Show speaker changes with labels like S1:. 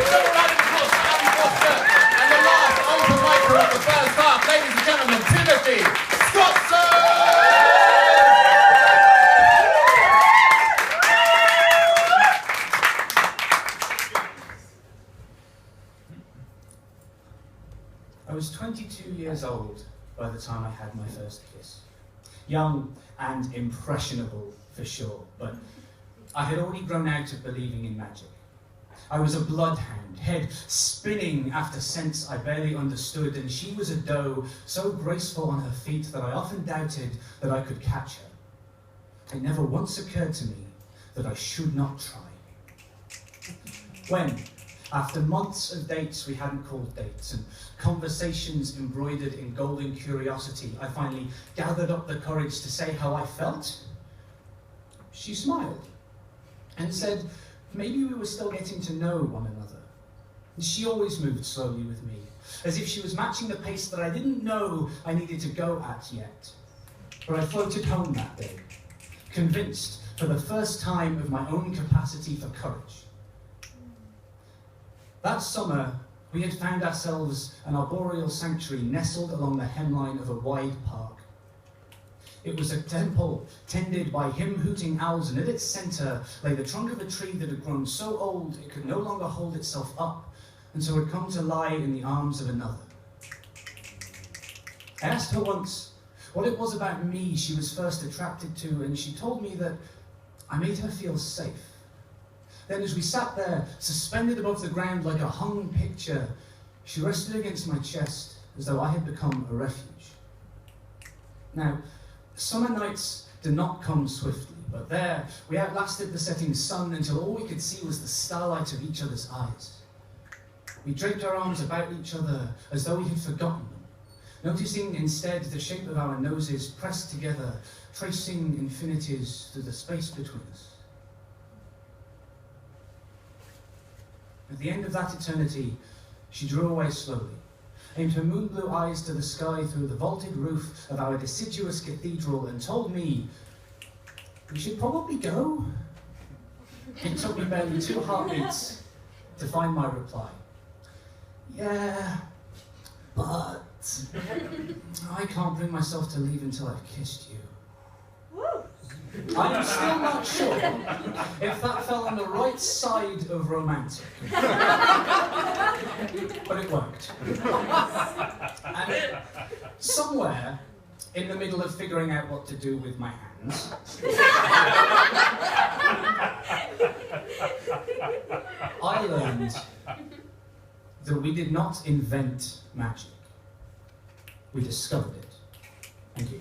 S1: And the last open micer of the first half, ladies and gentlemen, Timothy Scotson!
S2: I was 22 years old by the time I had my first kiss. Young and impressionable, for sure, but I had already grown out of believing in magic. I was a bloodhound, head spinning after scents I barely understood, and she was a doe so graceful on her feet that I often doubted that I could catch her. It never once occurred to me that I should not try. When, after months of dates we hadn't called dates and conversations embroidered in golden curiosity, I finally gathered up the courage to say how I felt, she smiled and said maybe we were still getting to know one another. She always moved slowly with me, as if she was matching the pace that I didn't know I needed to go at yet. But I floated home that day, convinced for the first time of my own capacity for courage. That summer, we had found ourselves an arboreal sanctuary nestled along the hemline of a wide park. It was a temple tended by hymn-hooting owls, and at its centre lay the trunk of a tree that had grown so old it could no longer hold itself up, and so had come to lie in the arms of another. I asked her once what it was about me she was first attracted to, and she told me that I made her feel safe. Then as we sat there, suspended above the ground like a hung picture, she rested against my chest as though I had become a refuge. Now, summer nights did not come swiftly, but there we outlasted the setting sun until all we could see was the starlight of each other's eyes. We draped our arms about each other as though we had forgotten them, noticing instead the shape of our noses pressed together, tracing infinities through the space between us. At the end of that eternity, she drew away slowly, aimed her moon-blue eyes to the sky through the vaulted roof of our deciduous cathedral, and told me we should probably go. It took me barely 2 heartbeats to find my reply. Yeah, but I can't bring myself to leave until I've kissed you. I'm still not sure if that fell on the right side of romantic. But it worked. And somewhere in the middle of figuring out what to do with my hands, I learned that we did not invent magic. We discovered it. Thank you.